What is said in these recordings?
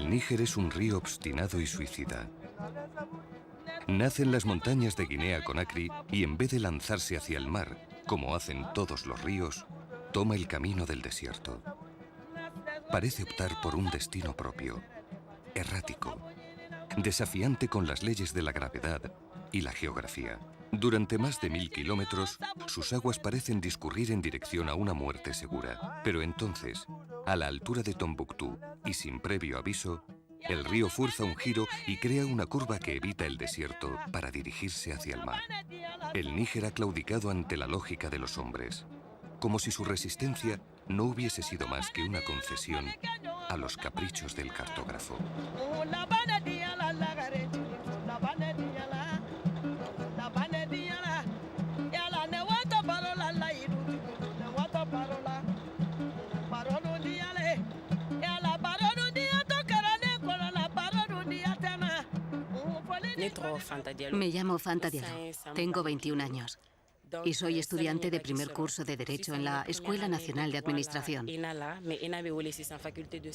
El Níger es un río obstinado y suicida. Nace en las montañas de Guinea-Conakry y en vez de lanzarse hacia el mar, como hacen todos los ríos, toma el camino del desierto. Parece optar por un destino propio, errático, desafiante con las leyes de la gravedad y la geografía. Durante más de 1000 kilómetros, sus aguas parecen discurrir en dirección a una muerte segura. Pero entonces, a la altura de Tombuctú y sin previo aviso, el río fuerza un giro y crea una curva que evita el desierto para dirigirse hacia el mar. El Níger ha claudicado ante la lógica de los hombres, como si su resistencia no hubiese sido más que una concesión a los caprichos del cartógrafo. Me llamo Fanta Diallo, tengo 21 años y soy estudiante de primer curso de Derecho en la Escuela Nacional de Administración.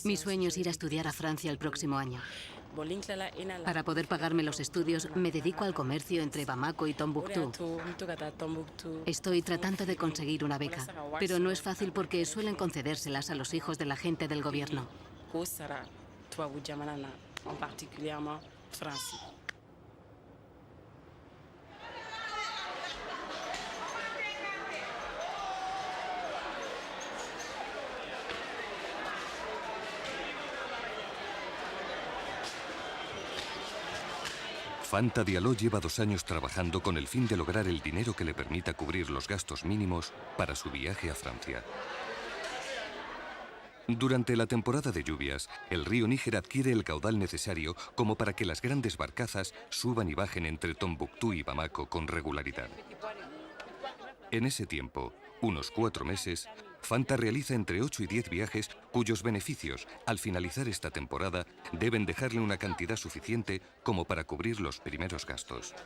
Mi sueño es ir a estudiar a Francia el próximo año. Para poder pagarme los estudios, me dedico al comercio entre Bamako y Tombuctú. Estoy tratando de conseguir una beca, pero no es fácil porque suelen concedérselas a los hijos de la gente del gobierno. Fanta Diallo lleva 2 años trabajando con el fin de lograr el dinero que le permita cubrir los gastos mínimos para su viaje a Francia. Durante la temporada de lluvias, el río Níger adquiere el caudal necesario como para que las grandes barcazas suban y bajen entre Tombuctú y Bamako con regularidad. En ese tiempo, unos 4 meses, Fanta realiza entre 8 y 10 viajes cuyos beneficios, al finalizar esta temporada, deben dejarle una cantidad suficiente como para cubrir los primeros gastos.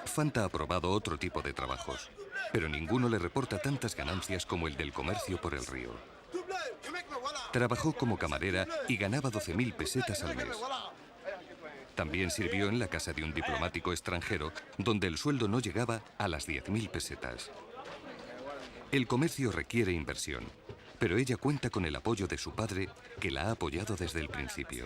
Fanta ha probado otro tipo de trabajos, pero ninguno le reporta tantas ganancias como el del comercio por el río. Trabajó como camarera y ganaba 12.000 pesetas al mes. También sirvió en la casa de un diplomático extranjero, donde el sueldo no llegaba a las 10.000 pesetas. El comercio requiere inversión, pero ella cuenta con el apoyo de su padre, que la ha apoyado desde el principio.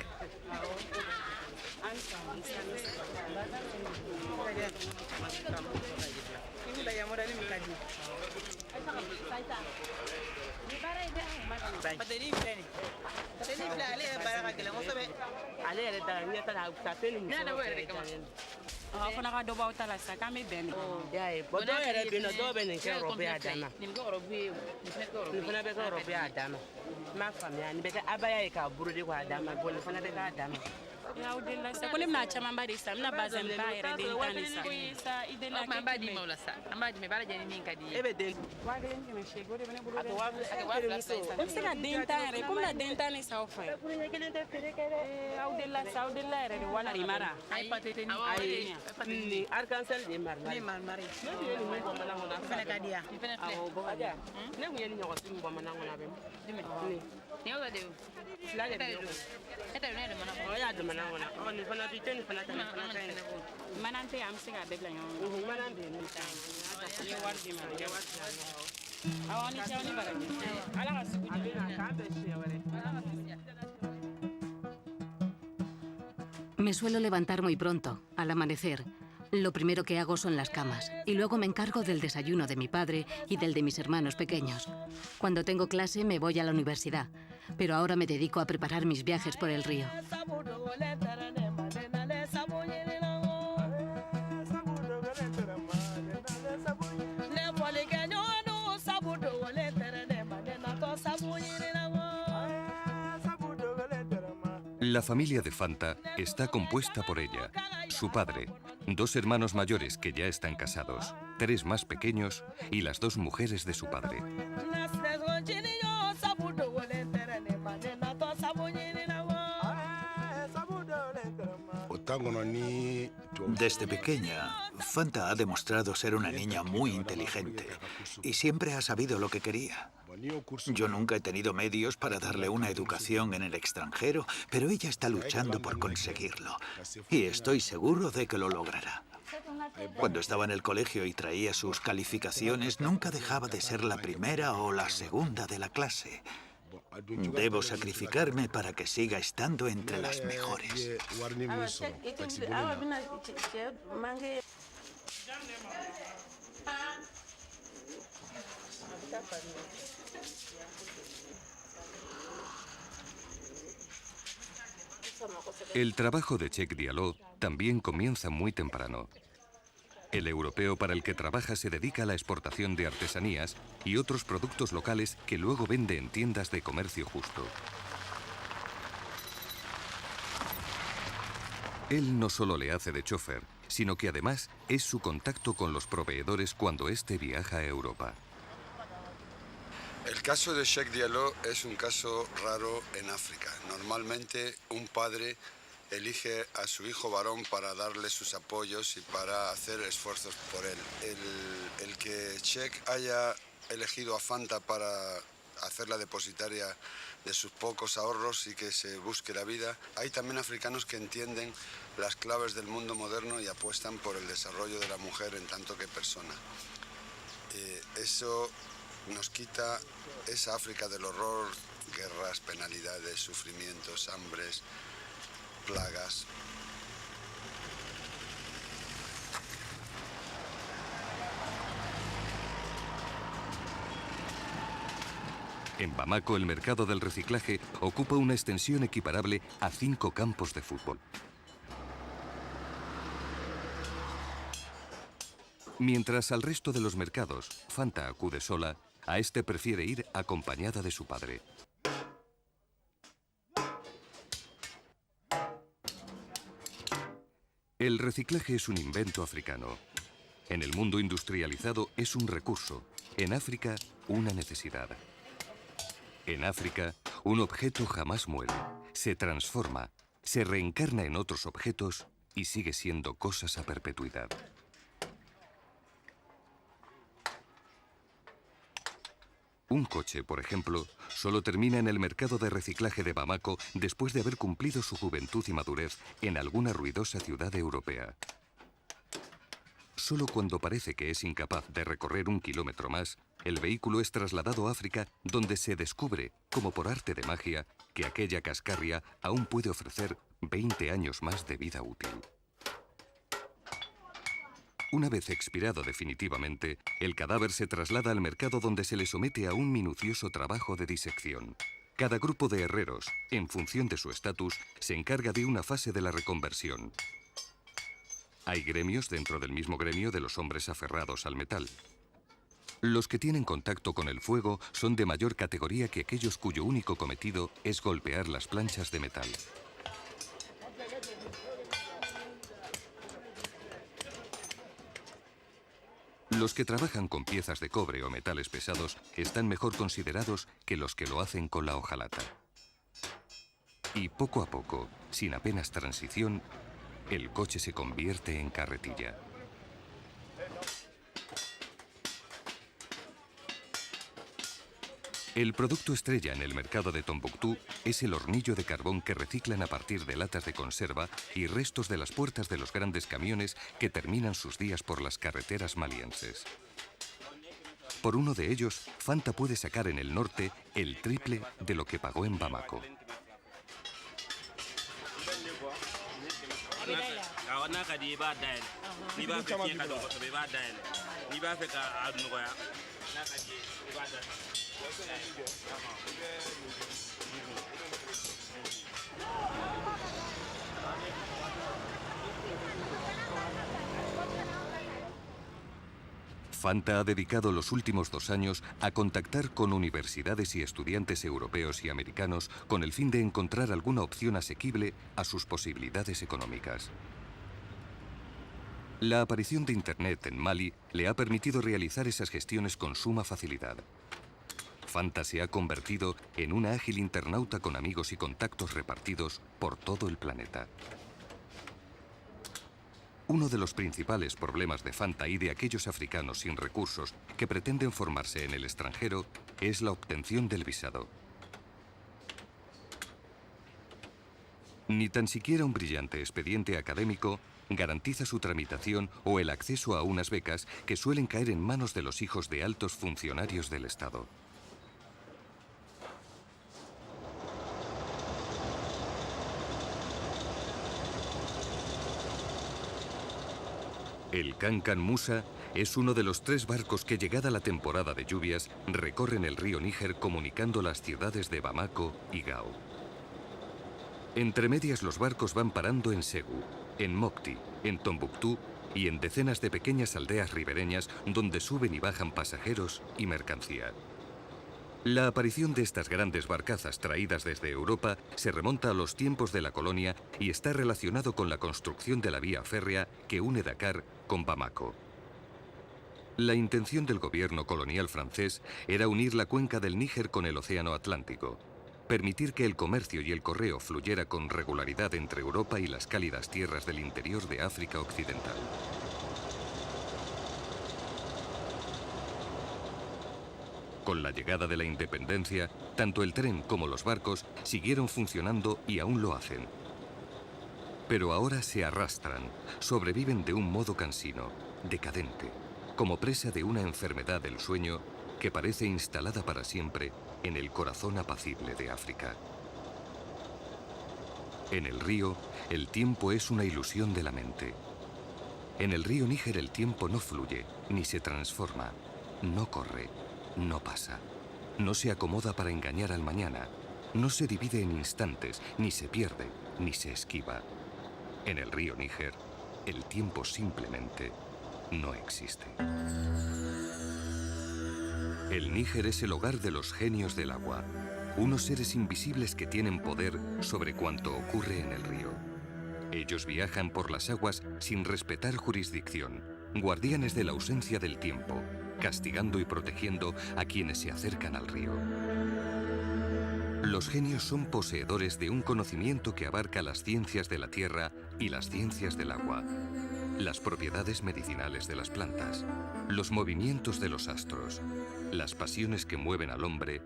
Me suelo levantar muy pronto, al amanecer. Lo primero que hago son las camas y luego me encargo del desayuno de mi padre y del de mis hermanos pequeños. Cuando tengo clase me voy a la universidad, pero ahora me dedico a preparar mis viajes por el río. La familia de Fanta está compuesta por ella, su padre, 2 hermanos mayores que ya están casados, 3 más pequeños y las 2 mujeres de su padre. Desde pequeña, Fanta ha demostrado ser una niña muy inteligente y siempre ha sabido lo que quería. Yo nunca he tenido medios para darle una educación en el extranjero, pero ella está luchando por conseguirlo y estoy seguro de que lo logrará. Cuando estaba en el colegio y traía sus calificaciones, nunca dejaba de ser la primera o la segunda de la clase. Debo sacrificarme para que siga estando entre las mejores. El trabajo de Cheikh Diallo también comienza muy temprano. El europeo para el que trabaja se dedica a la exportación de artesanías y otros productos locales que luego vende en tiendas de comercio justo. Él no solo le hace de chofer, sino que además es su contacto con los proveedores cuando éste viaja a Europa. El caso de Cheikh Diallo es un caso raro en África. Normalmente un padre elige a su hijo varón para darle sus apoyos y para hacer esfuerzos por él. El que Cheikh haya elegido a Fanta para hacer la depositaria de sus pocos ahorros y que se busque la vida. Hay también africanos que entienden las claves del mundo moderno y apuestan por el desarrollo de la mujer en tanto que persona. Eso nos quita esa África del horror, guerras, penalidades, sufrimientos, hambres, plagas. En Bamako, el mercado del reciclaje ocupa una extensión equiparable a 5 campos de fútbol. Mientras al resto de los mercados, Fanta acude sola, a este prefiere ir acompañada de su padre. El reciclaje es un invento africano. En el mundo industrializado es un recurso, en África una necesidad. En África, un objeto jamás muere, se transforma, se reencarna en otros objetos y sigue siendo cosas a perpetuidad. Un coche, por ejemplo, solo termina en el mercado de reciclaje de Bamako después de haber cumplido su juventud y madurez en alguna ruidosa ciudad europea. Solo cuando parece que es incapaz de recorrer 1 kilómetro más, el vehículo es trasladado a África, donde se descubre, como por arte de magia, que aquella cascarria aún puede ofrecer 20 años más de vida útil. Una vez expirado definitivamente, el cadáver se traslada al mercado donde se le somete a un minucioso trabajo de disección. Cada grupo de herreros, en función de su estatus, se encarga de una fase de la reconversión. Hay gremios dentro del mismo gremio de los hombres aferrados al metal. Los que tienen contacto con el fuego son de mayor categoría que aquellos cuyo único cometido es golpear las planchas de metal. Los que trabajan con piezas de cobre o metales pesados están mejor considerados que los que lo hacen con la hojalata. Y poco a poco, sin apenas transición, el coche se convierte en carretilla. El producto estrella en el mercado de Tombuctú es el hornillo de carbón que reciclan a partir de latas de conserva y restos de las puertas de los grandes camiones que terminan sus días por las carreteras malienses. Por uno de ellos, Fanta puede sacar en el norte el triple de lo que pagó en Bamako. Fanta ha dedicado los últimos 2 años a contactar con universidades y estudiantes europeos y americanos con el fin de encontrar alguna opción asequible a sus posibilidades económicas. La aparición de Internet en Mali le ha permitido realizar esas gestiones con suma facilidad. Fanta se ha convertido en una ágil internauta con amigos y contactos repartidos por todo el planeta. Uno de los principales problemas de Fanta y de aquellos africanos sin recursos que pretenden formarse en el extranjero es la obtención del visado. Ni tan siquiera un brillante expediente académico garantiza su tramitación o el acceso a unas becas que suelen caer en manos de los hijos de altos funcionarios del Estado. El Kankan Musa es uno de los 3 barcos que, llegada la temporada de lluvias, recorren el río Níger comunicando las ciudades de Bamako y Gao. Entre medias los barcos van parando en Ségou, en Mopti, en Tombuctú y en decenas de pequeñas aldeas ribereñas donde suben y bajan pasajeros y mercancía. La aparición de estas grandes barcazas traídas desde Europa se remonta a los tiempos de la colonia y está relacionado con la construcción de la vía férrea que une Dakar con Bamako. La intención del gobierno colonial francés era unir la cuenca del Níger con el Océano Atlántico, permitir que el comercio y el correo fluyera con regularidad entre Europa y las cálidas tierras del interior de África Occidental. Con la llegada de la independencia, tanto el tren como los barcos siguieron funcionando y aún lo hacen. Pero ahora se arrastran, sobreviven de un modo cansino, decadente, como presa de una enfermedad del sueño que parece instalada para siempre en el corazón apacible de África. En el río, el tiempo es una ilusión de la mente. En el río Níger el tiempo no fluye, ni se transforma, no corre. No pasa, no se acomoda para engañar al mañana, no se divide en instantes, ni se pierde, ni se esquiva. En el río Níger, el tiempo simplemente no existe. El Níger es el hogar de los genios del agua, unos seres invisibles que tienen poder sobre cuanto ocurre en el río. Ellos viajan por las aguas sin respetar jurisdicción, guardianes de la ausencia del tiempo, castigando y protegiendo a quienes se acercan al río. Los genios son poseedores de un conocimiento que abarca las ciencias de la tierra y las ciencias del agua, las propiedades medicinales de las plantas, los movimientos de los astros, las pasiones que mueven al hombre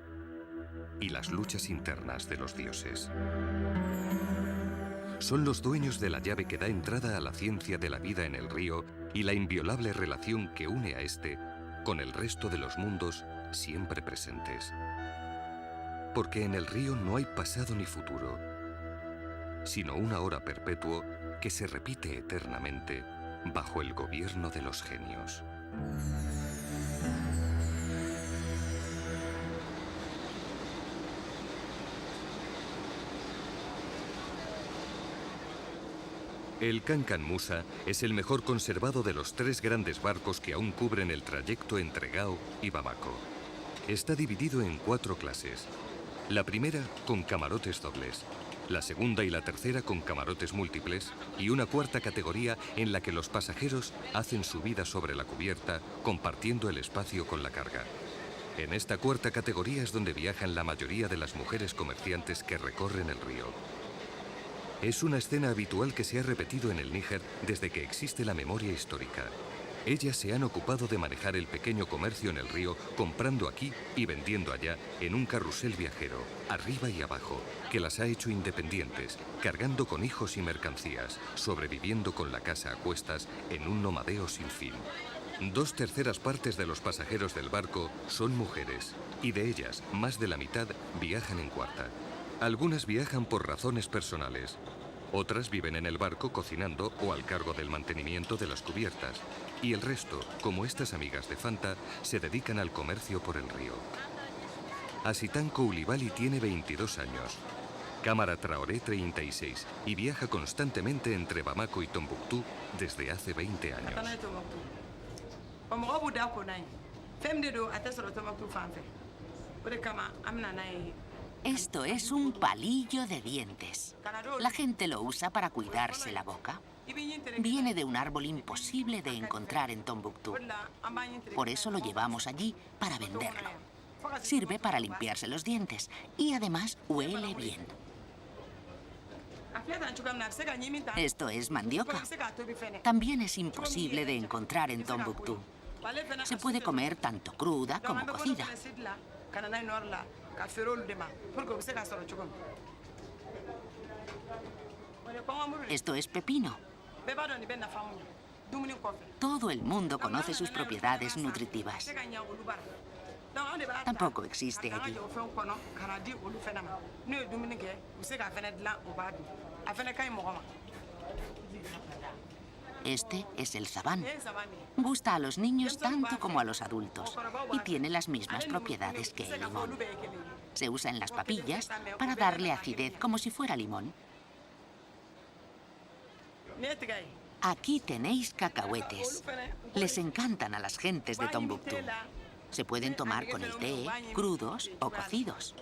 y las luchas internas de los dioses. Son los dueños de la llave que da entrada a la ciencia de la vida en el río y la inviolable relación que une a este con el resto de los mundos siempre presentes. Porque en el río no hay pasado ni futuro, sino un ahora perpetuo que se repite eternamente bajo el gobierno de los genios. El Kankan Musa es el mejor conservado de los 3 grandes barcos que aún cubren el trayecto entre Gao y Bamako. Está dividido en 4 clases. La primera con camarotes dobles, la segunda y la tercera con camarotes múltiples y una cuarta categoría en la que los pasajeros hacen su vida sobre la cubierta compartiendo el espacio con la carga. En esta cuarta categoría es donde viajan la mayoría de las mujeres comerciantes que recorren el río. Es una escena habitual que se ha repetido en el Níger desde que existe la memoria histórica. Ellas se han ocupado de manejar el pequeño comercio en el río, comprando aquí y vendiendo allá en un carrusel viajero, arriba y abajo, que las ha hecho independientes, cargando con hijos y mercancías, sobreviviendo con la casa a cuestas en un nomadeo sin fin. 2/3 partes de los pasajeros del barco son mujeres, y de ellas, más de la mitad viajan en cuarta. Algunas viajan por razones personales. Otras viven en el barco cocinando o al cargo del mantenimiento de las cubiertas. Y el resto, como estas amigas de Fanta, se dedican al comercio por el río. Asitan Koulibaly tiene 22 años. Camara Traoré 36 y viaja constantemente entre Bamako y Tombuctú desde hace 20 años. Esto es un palillo de dientes. La gente lo usa para cuidarse la boca. Viene de un árbol imposible de encontrar en Tombuctú. Por eso lo llevamos allí para venderlo. Sirve para limpiarse los dientes y además huele bien. Esto es mandioca. También es imposible de encontrar en Tombuctú. Se puede comer tanto cruda como cocida. Esto es pepino. Todo el mundo conoce sus propiedades nutritivas. Tampoco existe allí. Este es el zabán. Gusta a los niños tanto como a los adultos y tiene las mismas propiedades que el limón. Se usa en las papillas para darle acidez como si fuera limón. Aquí tenéis cacahuetes. Les encantan a las gentes de Tombuctú. Se pueden tomar con el té, crudos o cocidos.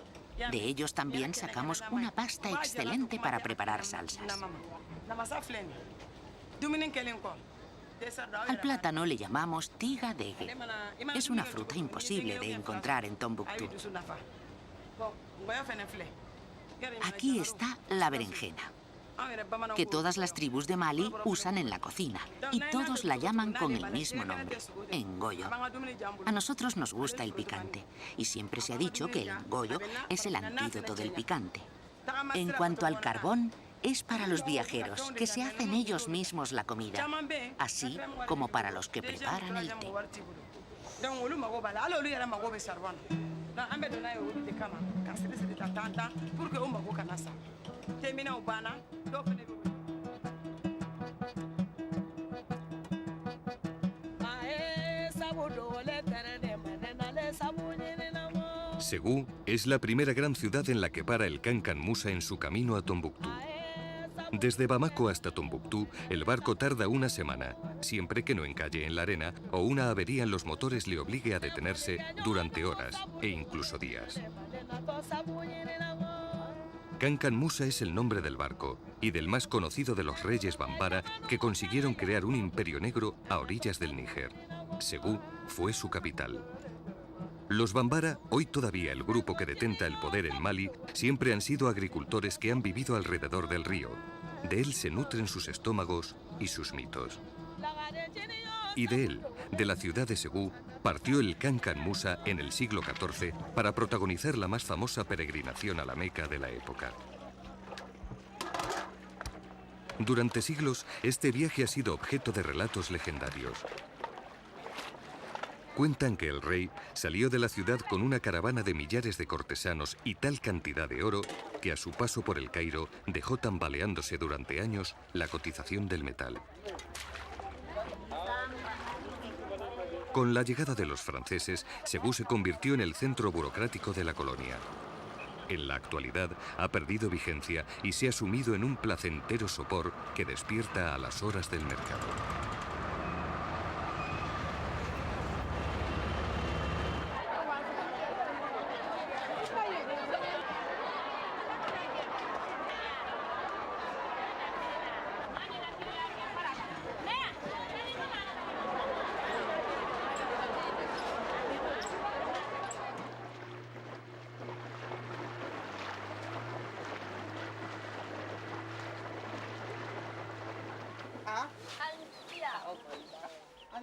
De ellos también sacamos una pasta excelente para preparar salsas. Al plátano le llamamos tiga dege. Es una fruta imposible de encontrar en Tombuctú. Aquí está la berenjena, que todas las tribus de Mali usan en la cocina, y todos la llaman con el mismo nombre, engollo. A nosotros nos gusta el picante, y siempre se ha dicho que el engollo es el antídoto del picante. En cuanto al carbón, es para los viajeros, que se hacen ellos mismos la comida, así como para los que preparan el té. Segú es la primera gran ciudad en la que para el Kankan Musa en su camino a Tombuctú. Desde Bamako hasta Tombuctú, el barco tarda una semana, siempre que no encalle en la arena o una avería en los motores le obligue a detenerse durante horas e incluso días. Kankan Musa es el nombre del barco y del más conocido de los reyes Bambara que consiguieron crear un imperio negro a orillas del Níger. Segú fue su capital. Los Bambara, hoy todavía el grupo que detenta el poder en Mali, siempre han sido agricultores que han vivido alrededor del río. De él se nutren sus estómagos y sus mitos. Y de él, de la ciudad de Segú, partió el Kankan Musa en el siglo XIV para protagonizar la más famosa peregrinación a la Meca de la época. Durante siglos, este viaje ha sido objeto de relatos legendarios. Cuentan que el rey salió de la ciudad con una caravana de millares de cortesanos y tal cantidad de oro que a su paso por el Cairo dejó tambaleándose durante años la cotización del metal. Con la llegada de los franceses, Segú se convirtió en el centro burocrático de la colonia. En la actualidad ha perdido vigencia y se ha sumido en un placentero sopor que despierta a las horas del mercado.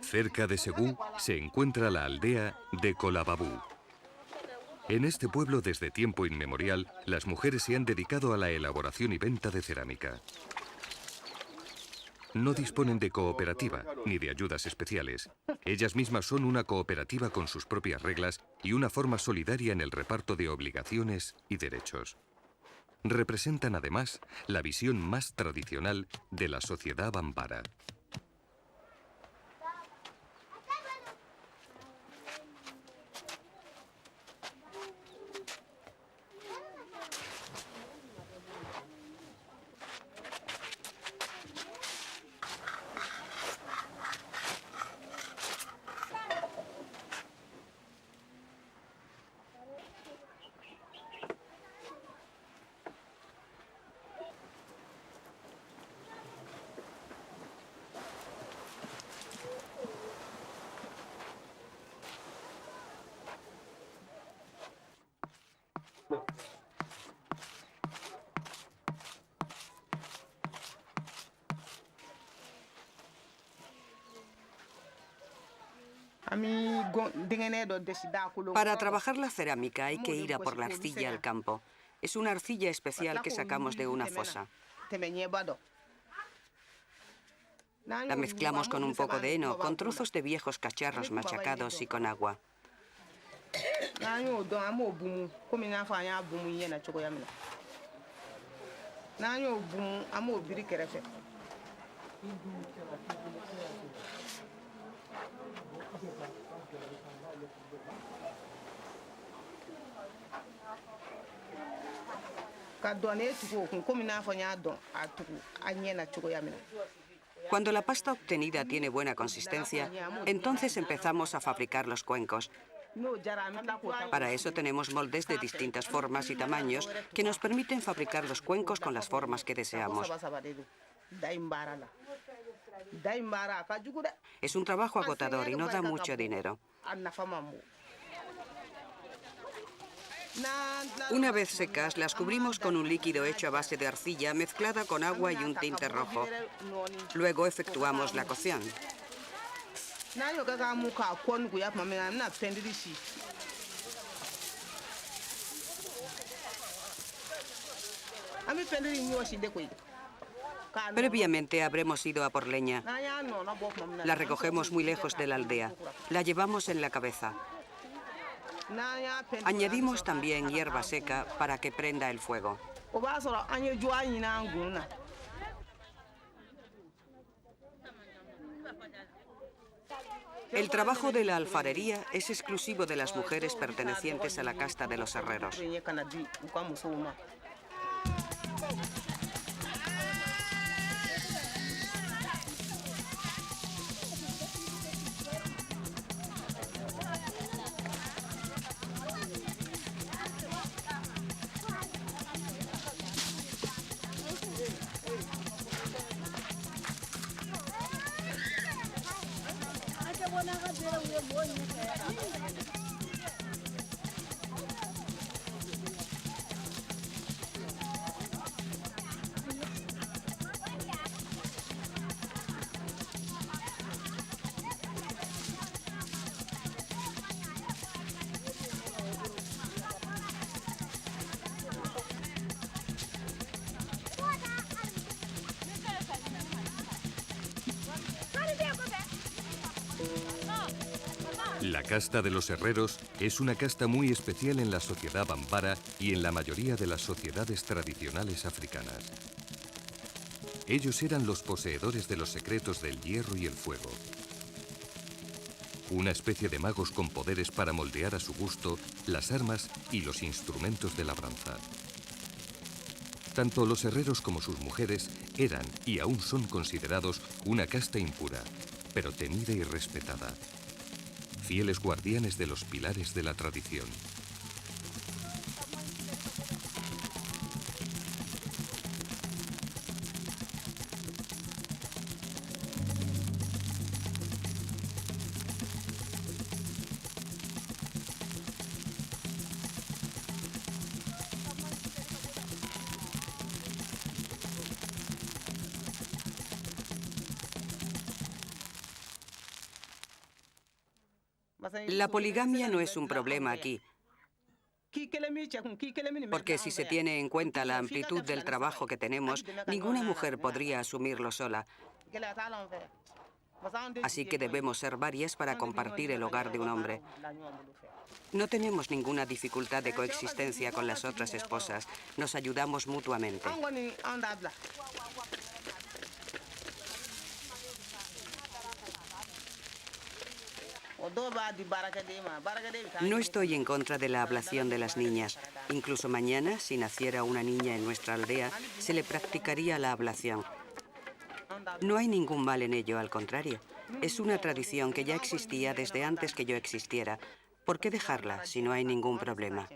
Cerca de Segú se encuentra la aldea de Kolababú. En este pueblo, desde tiempo inmemorial, las mujeres se han dedicado a la elaboración y venta de cerámica. No disponen de cooperativa ni de ayudas especiales. Ellas mismas son una cooperativa con sus propias reglas y una forma solidaria en el reparto de obligaciones y derechos. Representan además la visión más tradicional de la sociedad bambara. Para trabajar la cerámica hay que ir a por la arcilla al campo. Es una arcilla especial que sacamos de una fosa. La mezclamos con un poco de heno, con trozos de viejos cacharros machacados y con agua. Cuando la pasta obtenida tiene buena consistencia, entonces empezamos a fabricar los cuencos. Para eso tenemos moldes de distintas formas y tamaños que nos permiten fabricar los cuencos con las formas que deseamos. Es un trabajo agotador y no da mucho dinero. Una vez secas, las cubrimos con un líquido hecho a base de arcilla mezclada con agua y un tinte rojo. Luego efectuamos la cocción. Previamente habremos ido a por leña. La recogemos muy lejos de la aldea. La llevamos en la cabeza. Añadimos también hierba seca para que prenda el fuego. El trabajo de la alfarería es exclusivo de las mujeres pertenecientes a la casta de los herreros. La casta de los herreros es una casta muy especial en la sociedad bambara y en la mayoría de las sociedades tradicionales africanas. Ellos eran los poseedores de los secretos del hierro y el fuego. Una especie de magos con poderes para moldear a su gusto las armas y los instrumentos de labranza. Tanto los herreros como sus mujeres eran y aún son considerados una casta impura, pero temida y respetada. Fieles guardianes de los pilares de la tradición. La poligamia no es un problema aquí, porque si se tiene en cuenta la amplitud del trabajo que tenemos, ninguna mujer podría asumirlo sola. Así que debemos ser varias para compartir el hogar de un hombre. No tenemos ninguna dificultad de coexistencia con las otras esposas. Nos ayudamos mutuamente. No estoy en contra de la ablación de las niñas. Incluso mañana, si naciera una niña en nuestra aldea, se le practicaría la ablación. No hay ningún mal en ello, al contrario. Es una tradición que ya existía desde antes que yo existiera. ¿Por qué dejarla si no hay ningún problema?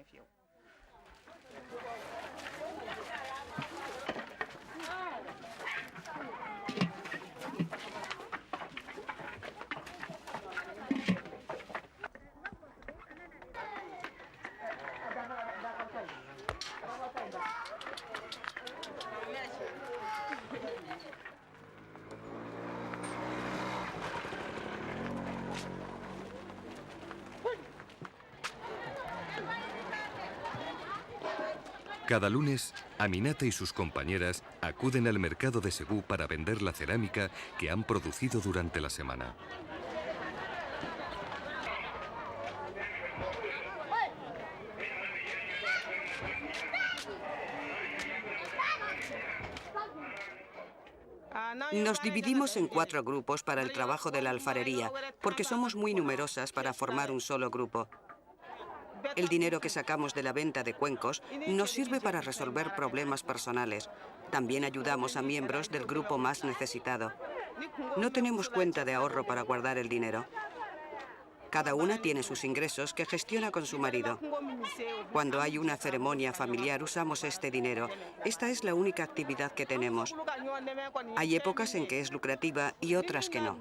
Cada lunes, Aminata y sus compañeras acuden al mercado de Sebú para vender la cerámica que han producido durante la semana. Nos dividimos en 4 grupos para el trabajo de la alfarería, porque somos muy numerosas para formar un solo grupo. El dinero que sacamos de la venta de cuencos nos sirve para resolver problemas personales. También ayudamos a miembros del grupo más necesitado. No tenemos cuenta de ahorro para guardar el dinero. Cada una tiene sus ingresos que gestiona con su marido. Cuando hay una ceremonia familiar usamos este dinero. Esta es la única actividad que tenemos. Hay épocas en que es lucrativa y otras que no.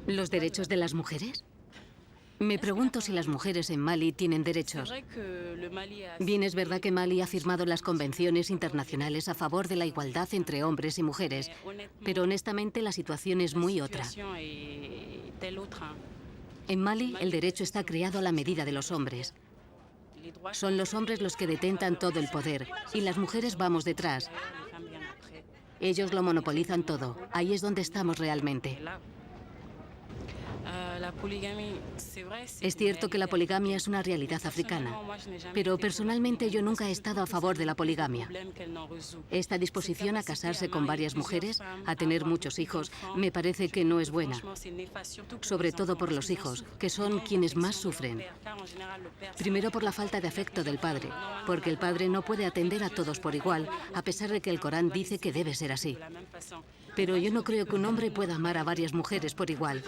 ¿Los derechos de las mujeres? Me pregunto si las mujeres en Mali tienen derechos. Bien, es verdad que Mali ha firmado las convenciones internacionales a favor de la igualdad entre hombres y mujeres, pero honestamente la situación es muy otra. En Mali, el derecho está creado a la medida de los hombres. Son los hombres los que detentan todo el poder y las mujeres vamos detrás. Ellos lo monopolizan todo. Ahí es donde estamos realmente. Es cierto que la poligamia es una realidad africana, pero personalmente yo nunca he estado a favor de la poligamia. Esta disposición a casarse con varias mujeres, a tener muchos hijos, me parece que no es buena. Sobre todo por los hijos, que son quienes más sufren. Primero por la falta de afecto del padre, porque el padre no puede atender a todos por igual, a pesar de que el Corán dice que debe ser así. Pero yo no creo que un hombre pueda amar a varias mujeres por igual.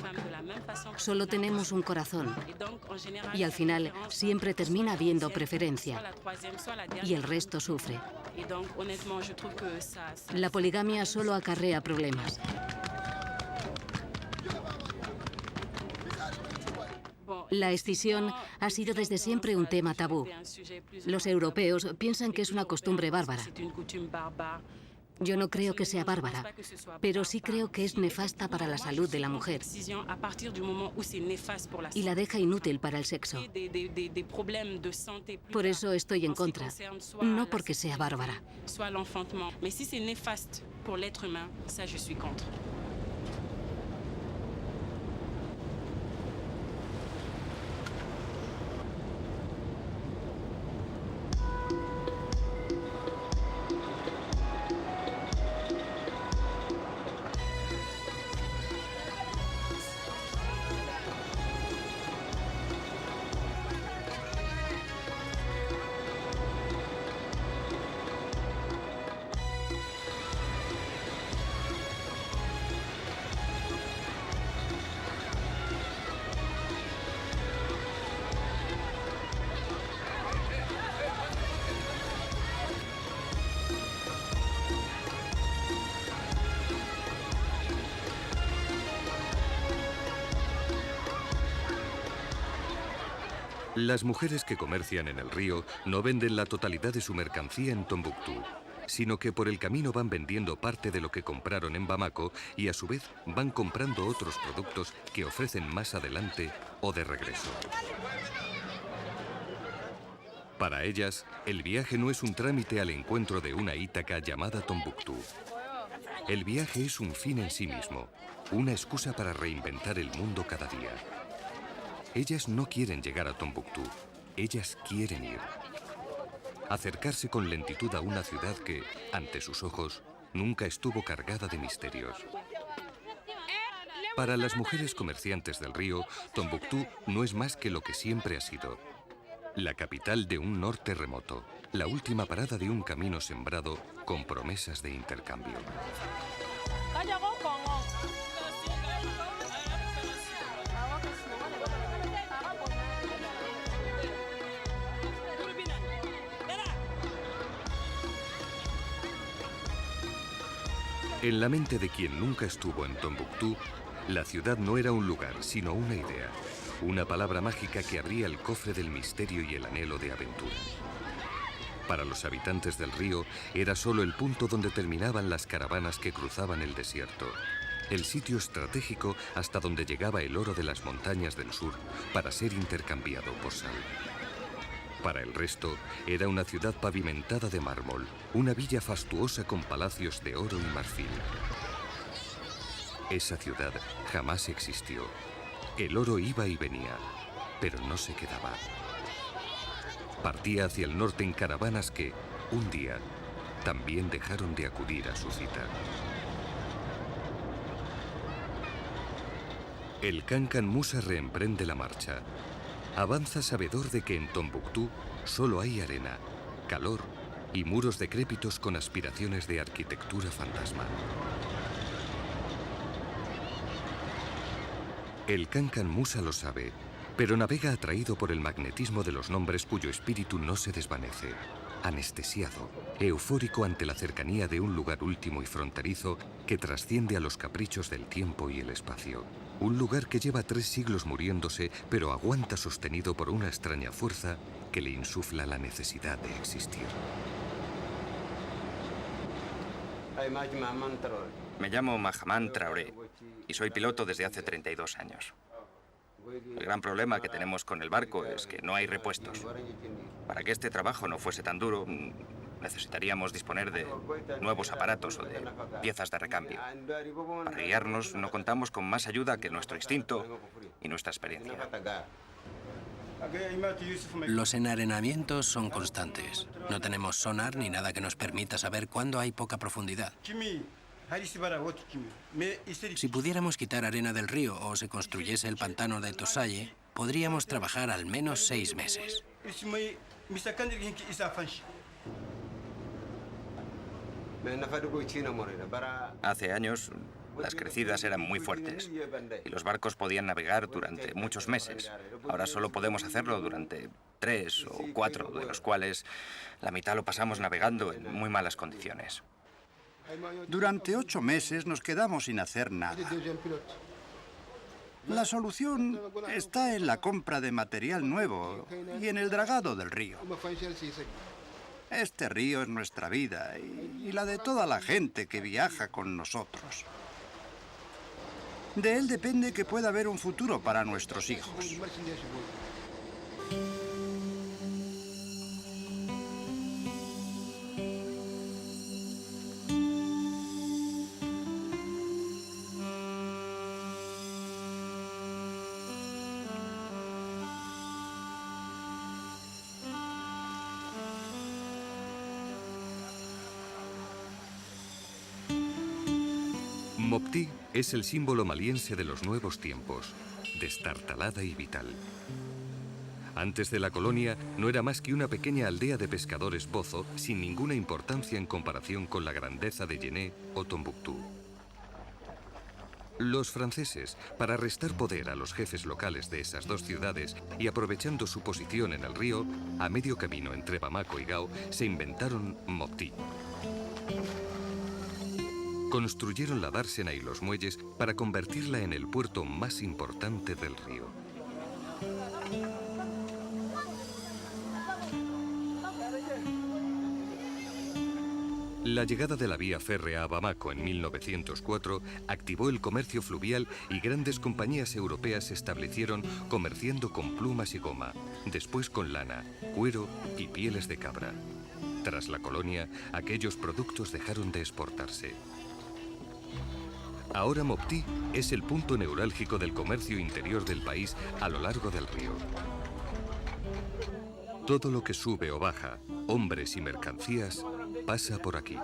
Solo tenemos un corazón. Y al final siempre termina habiendo preferencia. Y el resto sufre. La poligamia solo acarrea problemas. La escisión ha sido desde siempre un tema tabú. Los europeos piensan que es una costumbre bárbara. Yo no creo que sea bárbara, pero sí creo que es nefasta para la salud de la mujer y la deja inútil para el sexo. Por eso estoy en contra, no porque sea bárbara. Las mujeres que comercian en el río no venden la totalidad de su mercancía en Tombuctú, sino que por el camino van vendiendo parte de lo que compraron en Bamako y a su vez van comprando otros productos que ofrecen más adelante o de regreso. Para ellas, el viaje no es un trámite al encuentro de una Ítaca llamada Tombuctú. El viaje es un fin en sí mismo, una excusa para reinventar el mundo cada día. Ellas no quieren llegar a Tombuctú, ellas quieren ir. Acercarse con lentitud a una ciudad que, ante sus ojos, nunca estuvo cargada de misterios. Para las mujeres comerciantes del río, Tombuctú no es más que lo que siempre ha sido. La capital de un norte remoto, la última parada de un camino sembrado con promesas de intercambio. En la mente de quien nunca estuvo en Tombuctú, la ciudad no era un lugar, sino una idea. Una palabra mágica que abría el cofre del misterio y el anhelo de aventura. Para los habitantes del río, era solo el punto donde terminaban las caravanas que cruzaban el desierto. El sitio estratégico hasta donde llegaba el oro de las montañas del sur para ser intercambiado por sal. Para el resto, era una ciudad pavimentada de mármol, una villa fastuosa con palacios de oro y marfil. Esa ciudad jamás existió. El oro iba y venía, pero no se quedaba. Partía hacia el norte en caravanas que, un día, también dejaron de acudir a su cita. El Kankan Musa reemprende la marcha. Avanza sabedor de que en Tombuctú solo hay arena, calor y muros decrépitos con aspiraciones de arquitectura fantasma. El Kankan Musa lo sabe, pero navega atraído por el magnetismo de los nombres cuyo espíritu no se desvanece. Anestesiado, eufórico ante la cercanía de un lugar último y fronterizo que trasciende a los caprichos del tiempo y el espacio. Un lugar que lleva 3 siglos muriéndose, pero aguanta sostenido por una extraña fuerza que le insufla la necesidad de existir. Me llamo Mahaman Traoré y soy piloto desde hace 32 años. El gran problema que tenemos con el barco es que no hay repuestos. Para que este trabajo no fuese tan duro, necesitaríamos disponer de nuevos aparatos o de piezas de recambio. Para guiarnos no contamos con más ayuda que nuestro instinto y nuestra experiencia. Los enarenamientos son constantes. No tenemos sonar ni nada que nos permita saber cuándo hay poca profundidad. Si pudiéramos quitar arena del río o se construyese el pantano de Tosaye, podríamos trabajar al menos 6 meses. Hace años, las crecidas eran muy fuertes y los barcos podían navegar durante muchos meses. Ahora solo podemos hacerlo durante 3 o 4, de los cuales la mitad lo pasamos navegando en muy malas condiciones. Durante 8 meses nos quedamos sin hacer nada. La solución está en la compra de material nuevo y en el dragado del río. Este río es nuestra vida y la de toda la gente que viaja con nosotros. De él depende que pueda haber un futuro para nuestros hijos. Mopti es el símbolo maliense de los nuevos tiempos, destartalada y vital. Antes de la colonia no era más que una pequeña aldea de pescadores bozo sin ninguna importancia en comparación con la grandeza de Yené o Tombuctú. Los franceses, para restar poder a los jefes locales de esas 2 ciudades y aprovechando su posición en el río, a medio camino entre Bamako y Gao, se inventaron Mopti. Construyeron la dársena y los muelles para convertirla en el puerto más importante del río. La llegada de la vía férrea a Bamako en 1904 activó el comercio fluvial y grandes compañías europeas se establecieron comerciando con plumas y goma, después con lana, cuero y pieles de cabra. Tras la colonia, aquellos productos dejaron de exportarse. Ahora Mopti es el punto neurálgico del comercio interior del país a lo largo del río. Todo lo que sube o baja, hombres y mercancías, pasa por aquí.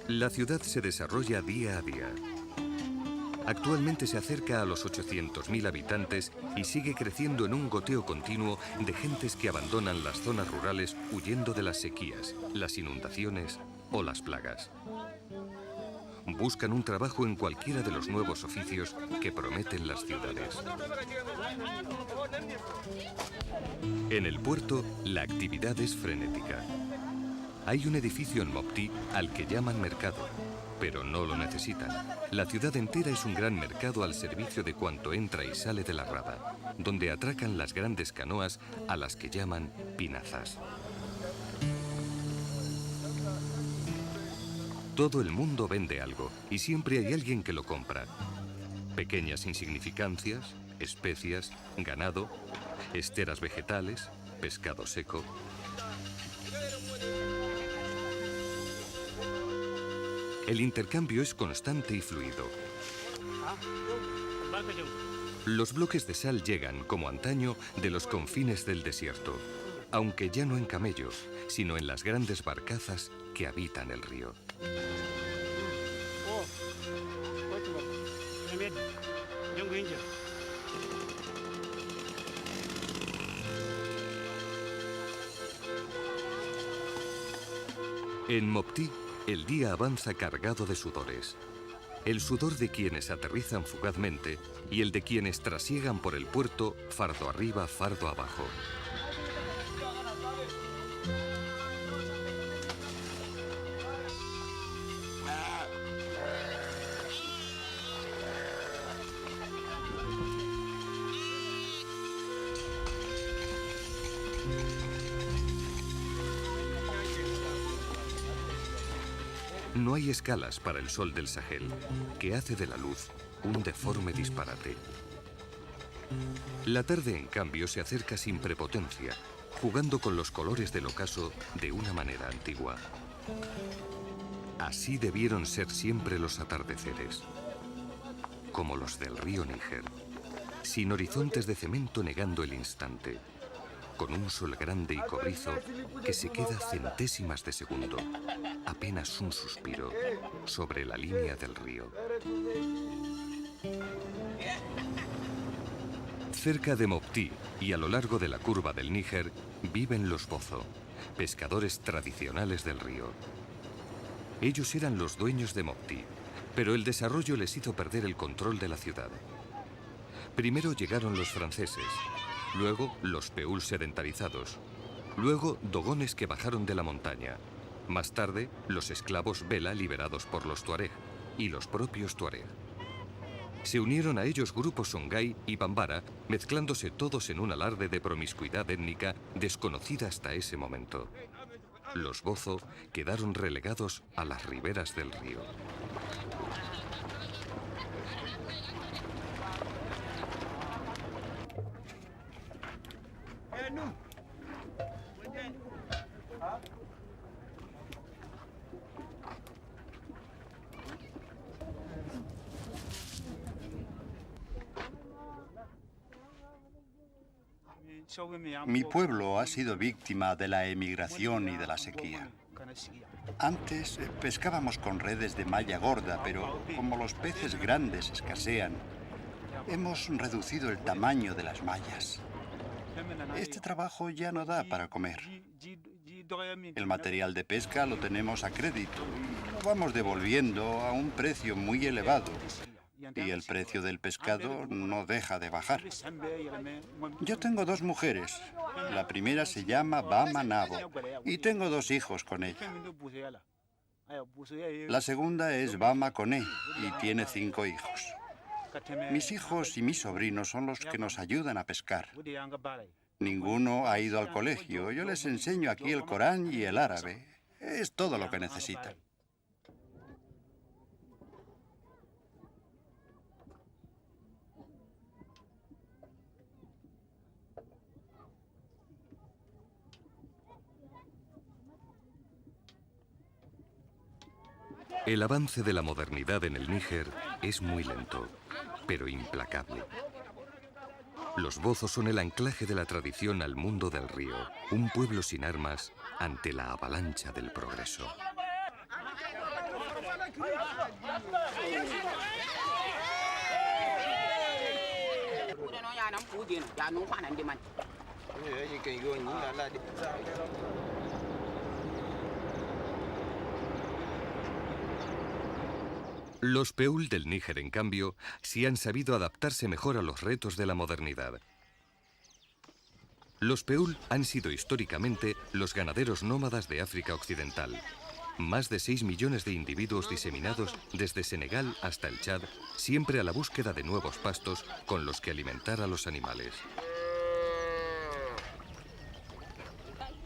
La ciudad se desarrolla día a día. Actualmente se acerca a los 800.000 habitantes y sigue creciendo en un goteo continuo de gentes que abandonan las zonas rurales huyendo de las sequías, las inundaciones o las plagas. buscan un trabajo en cualquiera de los nuevos oficios que prometen las ciudades. En el puerto, la actividad es frenética. Hay un edificio en Mopti al que llaman mercado, pero no lo necesitan. La ciudad entera es un gran mercado al servicio de cuanto entra y sale de la rada, donde atracan las grandes canoas a las que llaman pinazas. Todo el mundo vende algo y siempre hay alguien que lo compra. Pequeñas insignificancias, especias, ganado, esteras vegetales, pescado seco. El intercambio es constante y fluido. Los bloques de sal llegan, como antaño, de los confines del desierto, aunque ya no en camellos, sino en las grandes barcazas que habitan el río. En Mopti, el día avanza cargado de sudores. El sudor de quienes aterrizan fugazmente y el de quienes trasiegan por el puerto, fardo arriba, fardo abajo. No hay escalas para el sol del Sahel, que hace de la luz un deforme disparate. La tarde, en cambio, se acerca sin prepotencia, jugando con los colores del ocaso de una manera antigua. Así debieron ser siempre los atardeceres, como los del río Níger, sin horizontes de cemento negando el instante, con un sol grande y cobrizo que se queda centésimas de segundo, apenas un suspiro, sobre la línea del río. Cerca de Mopti y a lo largo de la curva del Níger viven los Bozo, pescadores tradicionales del río. Ellos eran los dueños de Mopti, pero el desarrollo les hizo perder el control de la ciudad. Primero llegaron los franceses, luego los peúl sedentarizados, luego dogones que bajaron de la montaña, más tarde los esclavos vela liberados por los tuareg y los propios tuareg. Se unieron a ellos grupos songhai y bambara, mezclándose todos en un alarde de promiscuidad étnica desconocida hasta ese momento. Los Bozo quedaron relegados a las riberas del río. Mi pueblo ha sido víctima de la emigración y de la sequía. Antes pescábamos con redes de malla gorda, pero como los peces grandes escasean, hemos reducido el tamaño de las mallas. Este trabajo ya no da para comer. El material de pesca lo tenemos a crédito y lo vamos devolviendo a un precio muy elevado. Y el precio del pescado no deja de bajar. Yo tengo 2 mujeres. La primera se llama Bama Nabo y tengo 2 hijos con ella. La segunda es Bama Koné y tiene 5 hijos. Mis hijos y mis sobrinos son los que nos ayudan a pescar. Ninguno ha ido al colegio. Yo les enseño aquí el Corán y el árabe. Es todo lo que necesitan. El avance de la modernidad en el Níger es muy lento, pero implacable. Los Bozo son el anclaje de la tradición al mundo del río, un pueblo sin armas ante la avalancha del progreso. Los Peul del Níger, en cambio, sí han sabido adaptarse mejor a los retos de la modernidad. Los Peul han sido históricamente los ganaderos nómadas de África Occidental. Más de 6 millones de individuos diseminados desde Senegal hasta el Chad, siempre a la búsqueda de nuevos pastos con los que alimentar a los animales.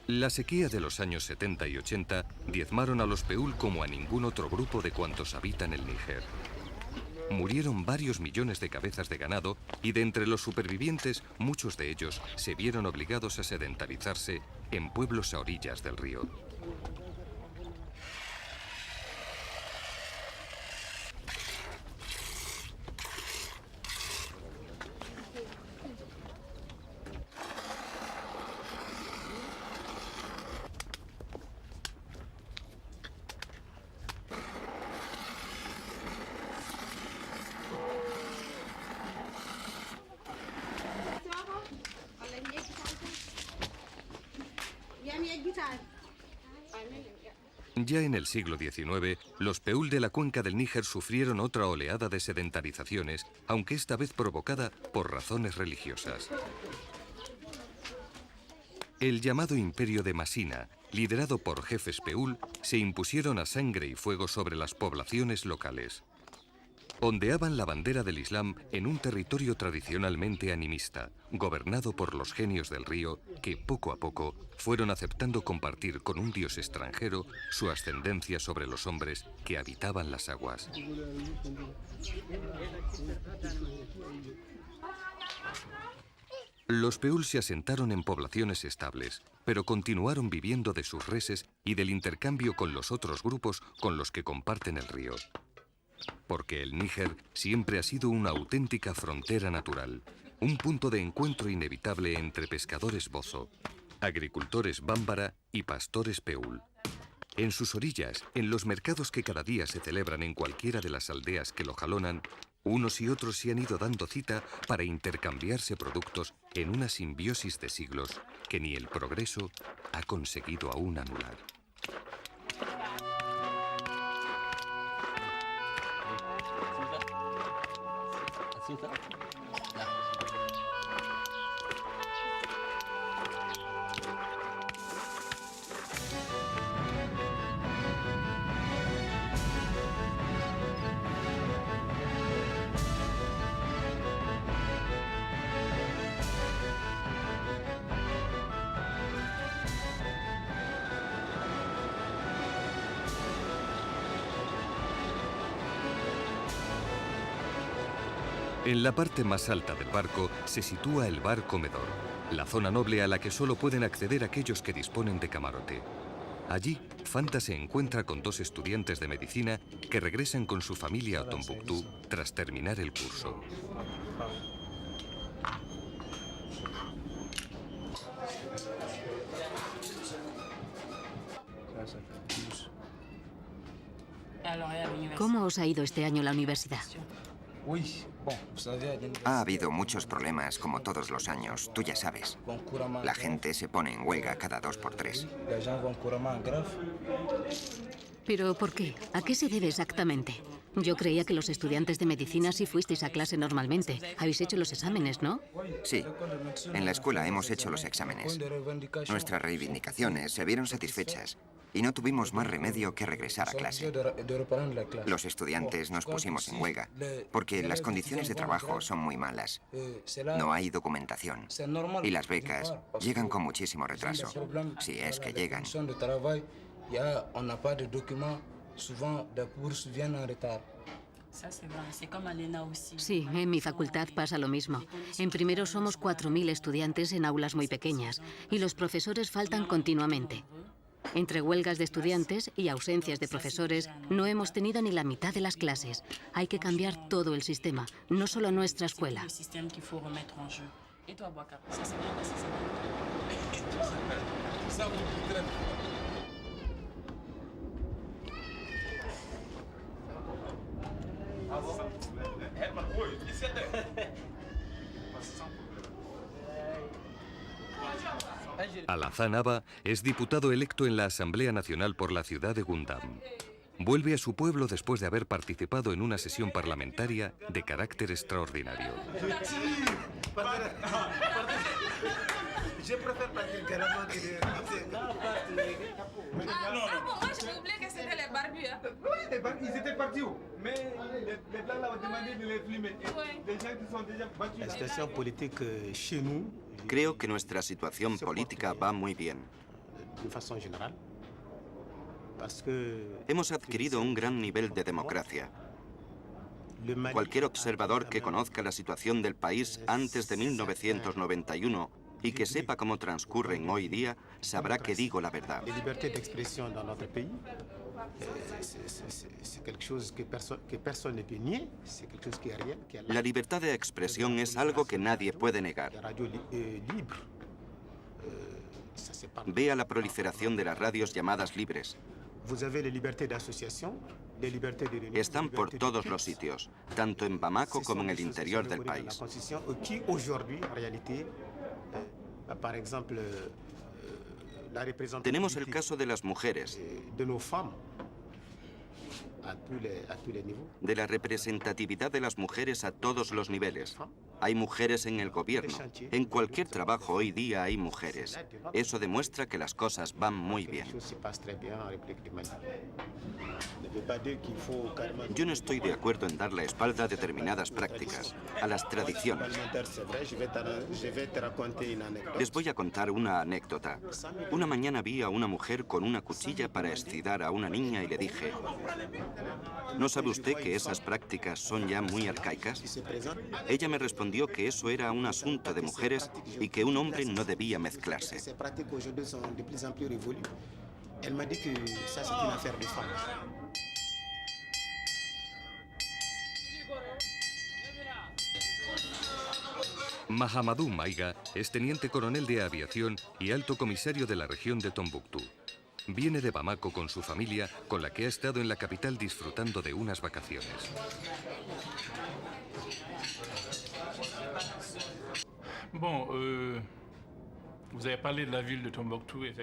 La sequía de los años 70 y 80 diezmaron a los Peul como a ningún otro grupo de cuantos habitan el Níger. Murieron varios millones de cabezas de ganado y de entre los supervivientes, muchos de ellos se vieron obligados a sedentarizarse en pueblos a orillas del río. Ya en el siglo XIX, los Peul de la cuenca del Níger sufrieron otra oleada de sedentarizaciones, aunque esta vez provocada por razones religiosas. El llamado Imperio de Masina, liderado por jefes Peul, se impusieron a sangre y fuego sobre las poblaciones locales. Ondeaban la bandera del Islam en un territorio tradicionalmente animista, gobernado por los genios del río que, poco a poco, fueron aceptando compartir con un dios extranjero su ascendencia sobre los hombres que habitaban las aguas. Los Peul se asentaron en poblaciones estables, pero continuaron viviendo de sus reses y del intercambio con los otros grupos con los que comparten el río. Porque el Níger siempre ha sido una auténtica frontera natural, un punto de encuentro inevitable entre pescadores bozo, agricultores bámbara y pastores Peul. En sus orillas, en los mercados que cada día se celebran en cualquiera de las aldeas que lo jalonan, unos y otros se han ido dando cita para intercambiarse productos en una simbiosis de siglos que ni el progreso ha conseguido aún anular. En la parte más alta del barco se sitúa el bar comedor, la zona noble a la que solo pueden acceder aquellos que disponen de camarote. Allí, Fanta se encuentra con 2 estudiantes de medicina que regresan con su familia a Tombuctú tras terminar el curso. ¿Cómo os ha ido este año la universidad? Ha habido muchos problemas, como todos los años, tú ya sabes. La gente se pone en huelga cada 2 por 3. ¿Pero por qué? ¿A qué se debe exactamente? Yo creía que los estudiantes de medicina sí fuisteis a clase normalmente. Habéis hecho los exámenes, ¿no? Sí. En la escuela hemos hecho los exámenes. Nuestras reivindicaciones se vieron satisfechas y no tuvimos más remedio que regresar a clase. Los estudiantes nos pusimos en huelga porque las condiciones de trabajo son muy malas. No hay documentación y las becas llegan con muchísimo retraso, si es que llegan. Sí, en mi facultad pasa lo mismo. En primero somos 4.000 estudiantes en aulas muy pequeñas y los profesores faltan continuamente. Entre huelgas de estudiantes y ausencias de profesores, no hemos tenido ni la mitad de las clases. Hay que cambiar todo el sistema, no solo nuestra escuela. Alassane Aba es diputado electo en la Asamblea Nacional por la ciudad de Gundam. vuelve a su pueblo después de haber participado en una sesión parlamentaria de carácter extraordinario. Creo que nuestra situación política va muy bien. Hemos adquirido un gran nivel de democracia. Cualquier observador que conozca la situación del país antes de 1991 y que sepa cómo transcurren hoy día, sabrá que digo la verdad. La libertad de expresión es algo que nadie puede negar. Vea la proliferación de las radios llamadas libres. Están por todos los sitios, tanto en Bamako como en el interior del país. Tenemos el caso de las mujeres, de la representatividad de las mujeres a todos los niveles. Hay mujeres en el gobierno. En cualquier trabajo hoy día hay mujeres. Eso demuestra que las cosas van muy bien. Yo no estoy de acuerdo en dar la espalda a determinadas prácticas, a las tradiciones. Les voy a contar una anécdota. Una mañana vi a una mujer con una cuchilla para excidar a una niña y le dije: ¿no sabe usted que esas prácticas son ya muy arcaicas? Ella me respondió que eso era un asunto de mujeres y que un hombre no debía mezclarse. Mahamadou Maiga es teniente coronel de aviación y alto comisario de la región de Tombuctú. Viene de Bamako con su familia, con la que ha estado en la capital disfrutando de unas vacaciones.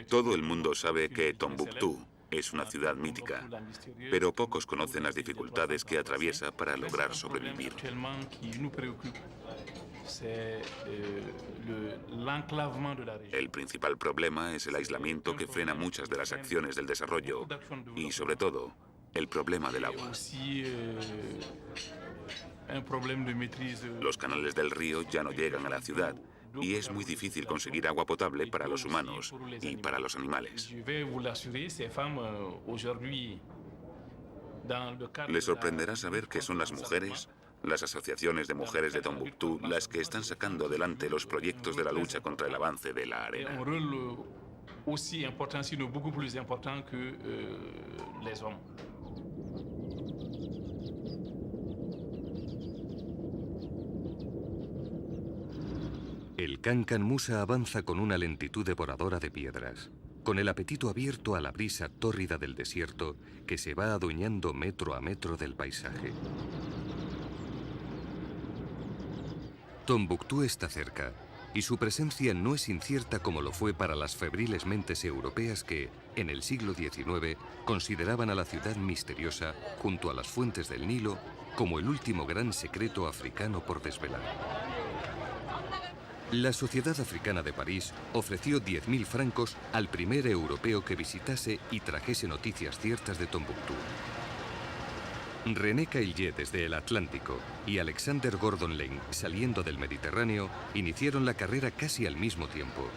Todo el mundo sabe que Tombuctú es una ciudad mítica, pero pocos conocen las dificultades que atraviesa para lograr sobrevivir. El principal problema es el aislamiento que frena muchas de las acciones del desarrollo y, sobre todo, el problema del agua. Los canales del río ya no llegan a la ciudad y es muy difícil conseguir agua potable para los humanos y para los animales. Les sorprenderá saber que son las mujeres, las asociaciones de mujeres de Tombuctú, las que están sacando adelante los proyectos de la lucha contra el avance de la arena. El Kankan Musa avanza con una lentitud devoradora de piedras, con el apetito abierto a la brisa tórrida del desierto que se va adueñando metro a metro del paisaje. Tombuctú está cerca, y su presencia no es incierta como lo fue para las febriles mentes europeas que, en el siglo XIX, consideraban a la ciudad misteriosa, junto a las fuentes del Nilo, como el último gran secreto africano por desvelar. La Sociedad Africana de París ofreció 10.000 francos al primer europeo que visitase y trajese noticias ciertas de Tombuctú. René Caillet desde el Atlántico y Alexander Gordon Laing saliendo del Mediterráneo iniciaron la carrera casi al mismo tiempo.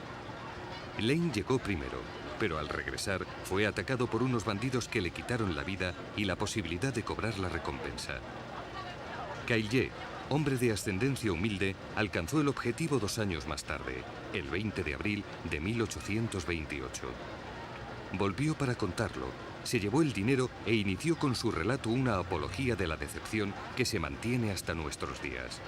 Laing llegó primero, pero al regresar fue atacado por unos bandidos que le quitaron la vida y la posibilidad de cobrar la recompensa. Caillet, hombre de ascendencia humilde, alcanzó el objetivo 2 años más tarde, el 20 de abril de 1828. Volvió para contarlo, se llevó el dinero e inició con su relato una apología de la decepción que se mantiene hasta nuestros días.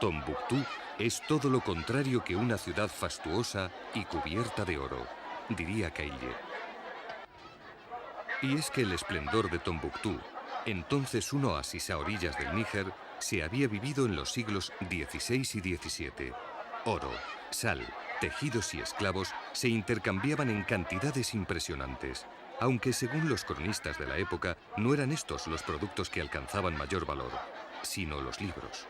Tombuctú es todo lo contrario que una ciudad fastuosa y cubierta de oro, diría Caillet. Y es que el esplendor de Tombuctú, entonces un oasis a orillas del Níger, se había vivido en los siglos XVI y XVII. Oro, sal, tejidos y esclavos se intercambiaban en cantidades impresionantes, aunque según los cronistas de la época no eran estos los productos que alcanzaban mayor valor, sino los libros.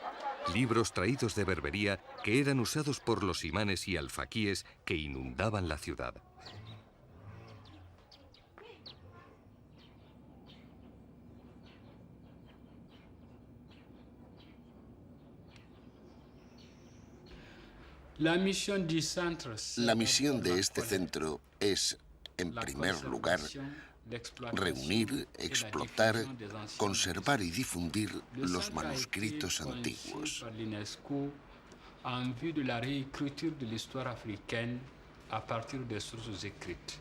Libros traídos de Berbería que eran usados por los imanes y alfaquíes que inundaban la ciudad. La misión de este centro es, en primer lugar, reunir, explotar, conservar y difundir los manuscritos antiguos. En vue de la réécriture de l'histoire africaine à partir des sources écrites.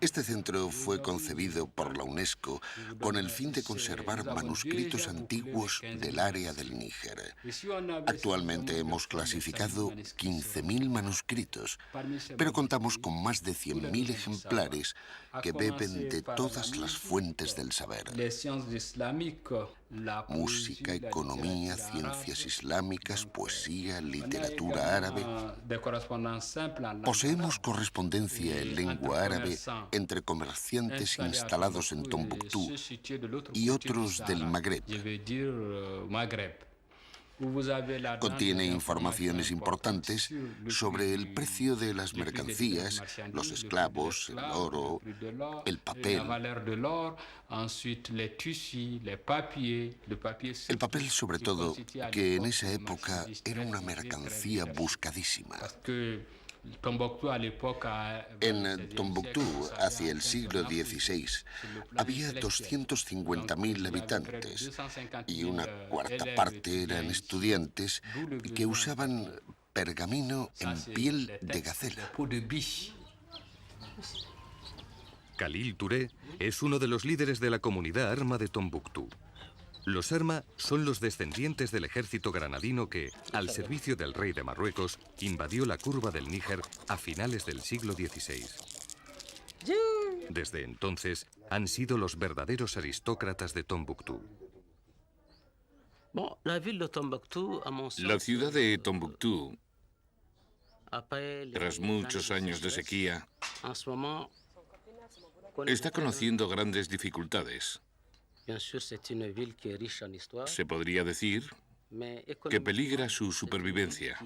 Este centro fue concebido por la UNESCO con el fin de conservar manuscritos antiguos del área del Níger. Actualmente hemos clasificado 15.000 manuscritos, pero contamos con más de 100.000 ejemplares que beben de todas las fuentes del saber. Música, economía, ciencias islámicas, poesía, literatura árabe. Poseemos correspondencia en lengua árabe entre comerciantes instalados en Tombuctú y otros del Magreb. Contiene informaciones importantes sobre el precio de las mercancías, los esclavos, el oro, el papel. El papel, sobre todo, que en esa época era una mercancía buscadísima. En Tombuctú, hacia el siglo XVI, había 250.000 habitantes y una cuarta parte eran estudiantes que usaban pergamino en piel de gacela. Khalil Touré es uno de los líderes de la comunidad Arma de Tombuctú. Los Arma son los descendientes del ejército granadino que, al servicio del rey de Marruecos, invadió la curva del Níger a finales del siglo XVI. Desde entonces, han sido los verdaderos aristócratas de Tombuctú. La ciudad de Tombuctú, tras muchos años de sequía, está conociendo grandes dificultades. Se podría decir que peligra su supervivencia.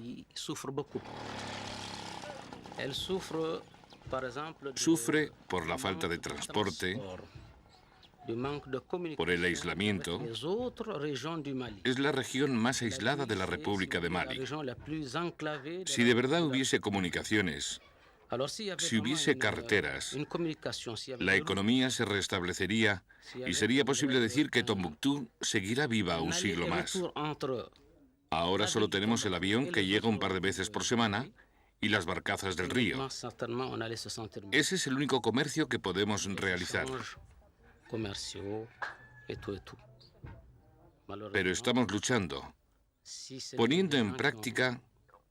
Sufre por la falta de transporte, por el aislamiento. Es la región más aislada de la República de Mali. Si de verdad hubiese comunicaciones, si hubiese carreteras, la economía se restablecería y sería posible decir que Tombuctú seguirá viva un siglo más. Ahora solo tenemos el avión que llega un par de veces por semana y las barcazas del río. Ese es el único comercio que podemos realizar. Pero estamos luchando, poniendo en práctica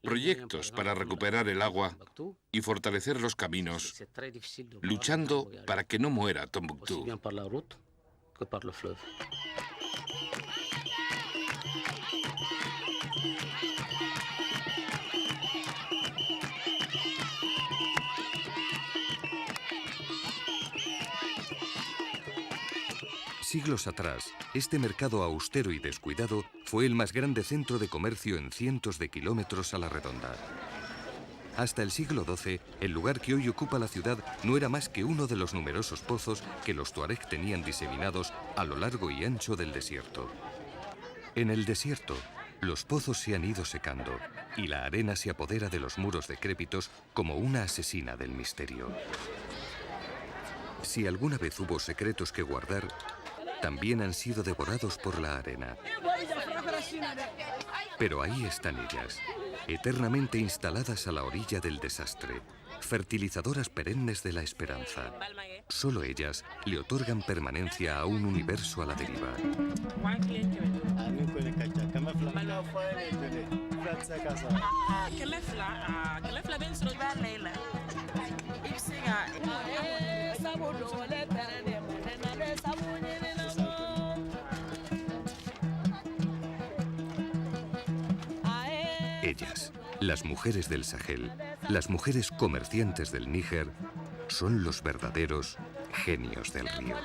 proyectos para recuperar el agua y fortalecer los caminos, luchando para que no muera Tombuctú. Siglos atrás, este mercado austero y descuidado fue el más grande centro de comercio en cientos de kilómetros a la redonda. Hasta el siglo XII, el lugar que hoy ocupa la ciudad no era más que uno de los numerosos pozos que los tuareg tenían diseminados a lo largo y ancho del desierto. En el desierto, los pozos se han ido secando y la arena se apodera de los muros decrépitos como una asesina del misterio. Si alguna vez hubo secretos que guardar, también han sido devorados por la arena. Pero ahí están ellas, eternamente instaladas a la orilla del desastre, fertilizadoras perennes de la esperanza. Solo ellas le otorgan permanencia a un universo a la deriva. Ellas, las mujeres del Sahel, las mujeres comerciantes del Níger, son los verdaderos genios del río.